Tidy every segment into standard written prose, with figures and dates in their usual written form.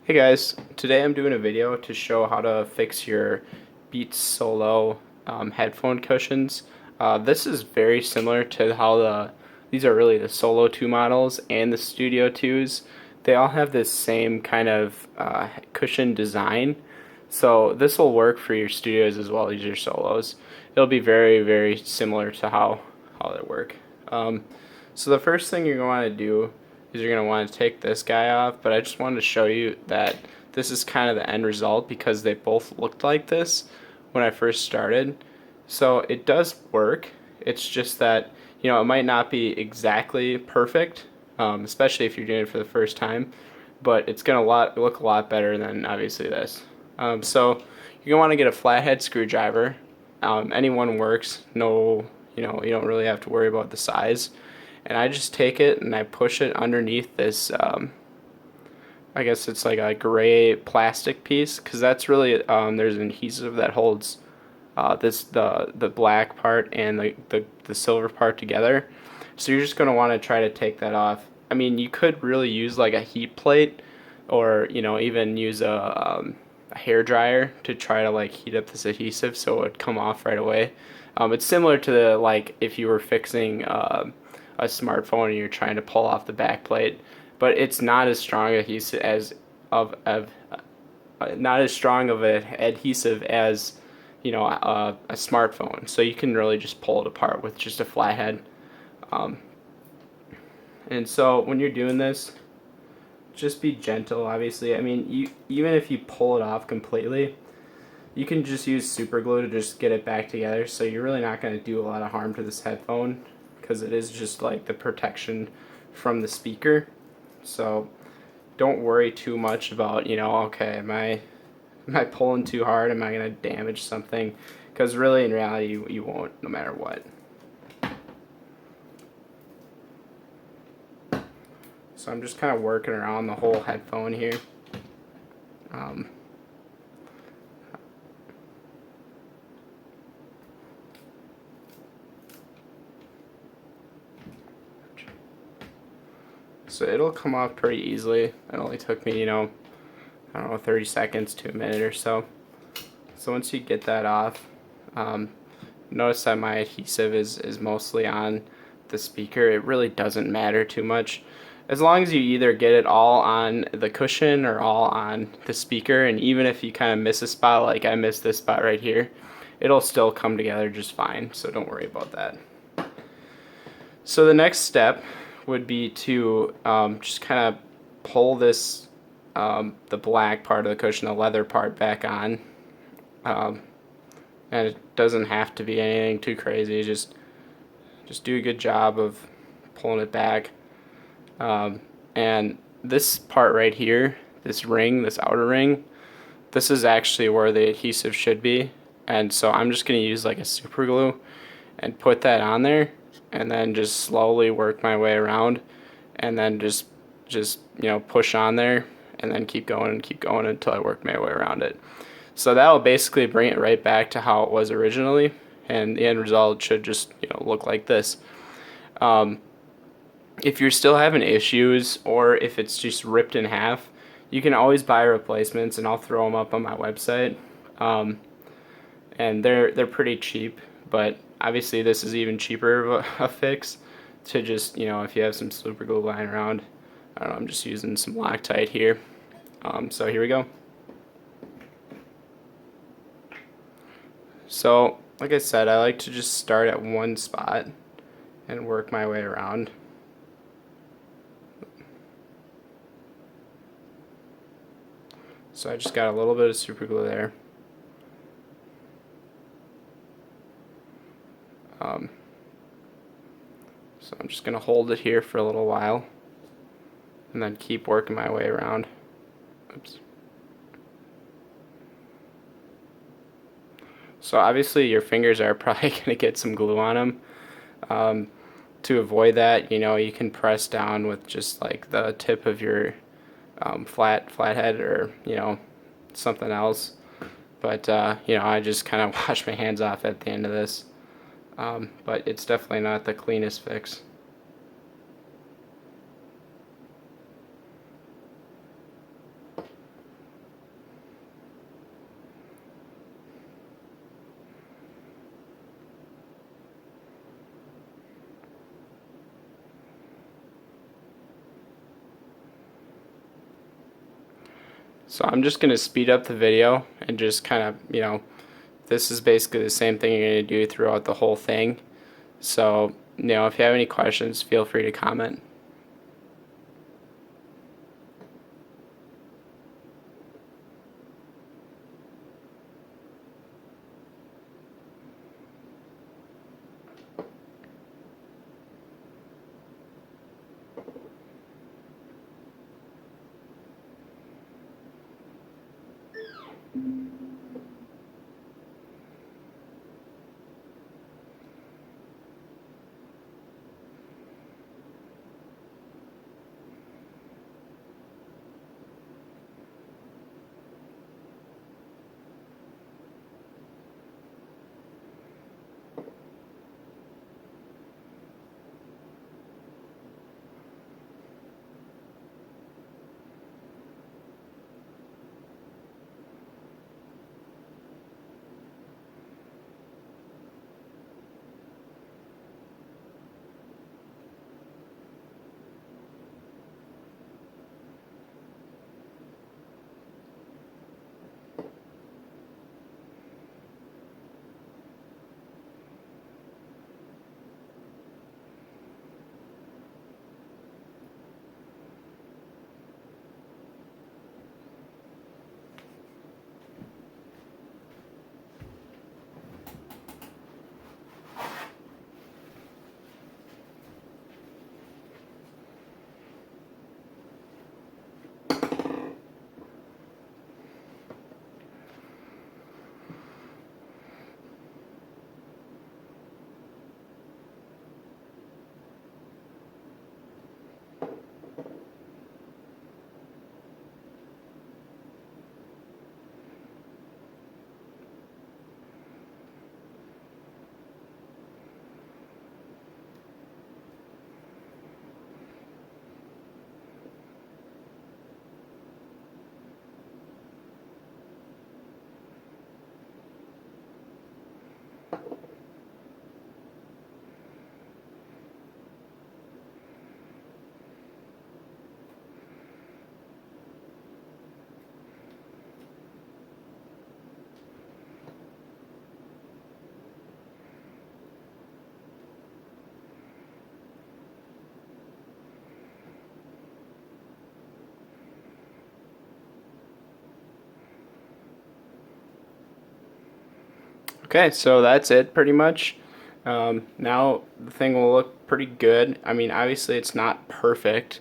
Hey guys, today I'm doing a video to show how to fix your Beats Solo headphone cushions. This is very similar to how these are really the Solo 2 models and the Studio 2s. They all have this same kind of cushion design. So this will work for your Studios as well as your Solos. It'll be very, very similar to how they work. So the first thing you're going to want to do is you're going to want to take this guy off, but I just wanted to show you that this is kind of the end result because they both looked like this when I first started. So it does work. It's just that, it might not be exactly perfect, especially if you're doing it for the first time, but it's going to look a lot better than obviously this. So you're going to want to get a flathead screwdriver. Anyone works. No, you don't really have to worry about the size. And I just take it and I push it underneath this, I guess it's like a gray plastic piece, because that's really, there's an adhesive that holds the black part and the silver part together. So you're just going to want to try to take that off. I mean, you could really use like a heat plate, or even use a hair dryer to try to like heat up this adhesive so it would come off right away. It's similar to like if you were fixing a smartphone and you're trying to pull off the back plate, but it's not as strong adhesive as not as strong of an adhesive as a smartphone. So you can really just pull it apart with just a flathead. Um, and so when you're doing this, just be gentle. Obviously, I mean, even if you pull it off completely, you can just use super glue to just get it back together. So you're really not going to do a lot of harm to this headphone, because it is just like the protection from the speaker. So don't worry too much about, okay, am I pulling too hard? Am I going to damage something? Because really, in reality, you won't, no matter what. So I'm just kind of working around the whole headphone here. So it'll come off pretty easily. It only took me, I don't know, 30 seconds to a minute or so. So once you get that off, notice that my adhesive is mostly on the speaker. It really doesn't matter too much. As long as you either get it all on the cushion or all on the speaker, and even if you kind of miss a spot, like I missed this spot right here, it'll still come together just fine, so don't worry about that. So the next step would be to just kind of pull this, the black part of the cushion, the leather part, back on. And it doesn't have to be anything too crazy. Just do a good job of pulling it back. And this part right here, this ring, this outer ring, this is actually where the adhesive should be. And so I'm just going to use like a super glue and put that on there, and then just slowly work my way around, and then just push on there, and then keep going until I work my way around it. So that'll basically bring it right back to how it was originally, and the end result should just look like this. If you're still having issues, or if it's just ripped in half, you can always buy replacements, and I'll throw them up on my website. And they're pretty cheap, but obviously this is even cheaper of a fix to just, if you have some super glue lying around. I don't know, I'm just using some Loctite here. So here we go. So like I said, I like to just start at one spot and work my way around. So I just got a little bit of super glue there. So I'm just going to hold it here for a little while and then keep working my way around. Oops. So obviously your fingers are probably going to get some glue on them. To avoid that, you can press down with just like the tip of your flathead, or something else. But I just kind of wash my hands off at the end of this. But it's definitely not the cleanest fix. So I'm just going to speed up the video and just kind of, this is basically the same thing you're going to do throughout the whole thing. So, if you have any questions, feel free to comment. Okay, so that's it pretty much. Now the thing will look pretty good. I mean, obviously it's not perfect,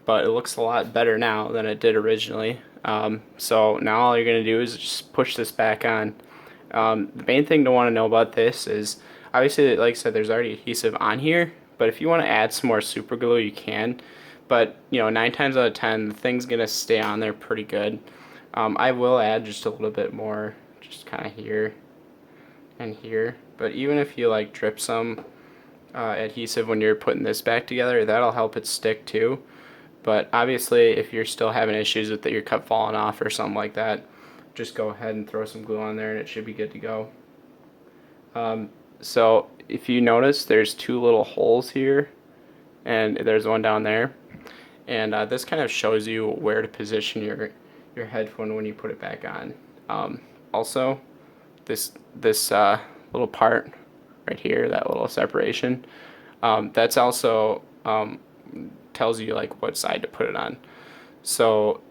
but it looks a lot better now than it did originally. So now all you're going to do is just push this back on. The main thing to want to know about this is, obviously, like I said, there's already adhesive on here, but if you want to add some more super glue, you can. But, 9 times out of 10, the thing's going to stay on there pretty good. I will add just a little bit more, just kind of here and here. But even if you like drip some adhesive when you're putting this back together, that'll help it stick too. But obviously, if you're still having issues with your cup falling off or something like that, just go ahead and throw some glue on there and it should be good to go. So if you notice, there's 2 little holes here and there's one down there. And this kind of shows you where to position your headphone when you put it back on. Also, this little part right here, that little separation, that's also tells you like what side to put it on. So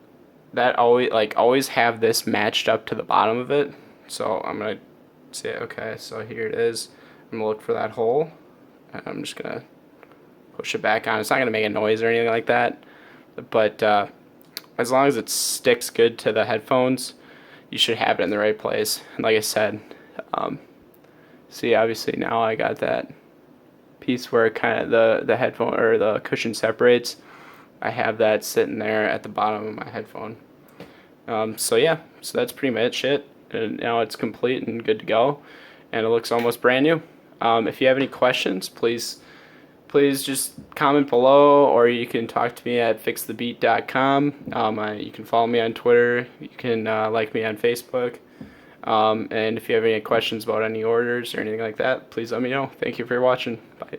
that always have this matched up to the bottom of it. So I'm gonna say, okay, so here it is. I'm gonna look for that hole, and I'm just gonna push it back on. It's not gonna make a noise or anything like that, but as long as it sticks good to the headphones, you should have it in the right place. And like I said, see, obviously now I got that piece where kind of the headphone or the cushion separates. I have that sitting there at the bottom of my headphone. So yeah, so that's pretty much it. And now it's complete and good to go, and it looks almost brand new. If you have any questions, please just comment below, or you can talk to me at fixthebeat.com. You can follow me on Twitter. You can like me on Facebook. And if you have any questions about any orders or anything like that, please let me know. Thank you for watching. Bye.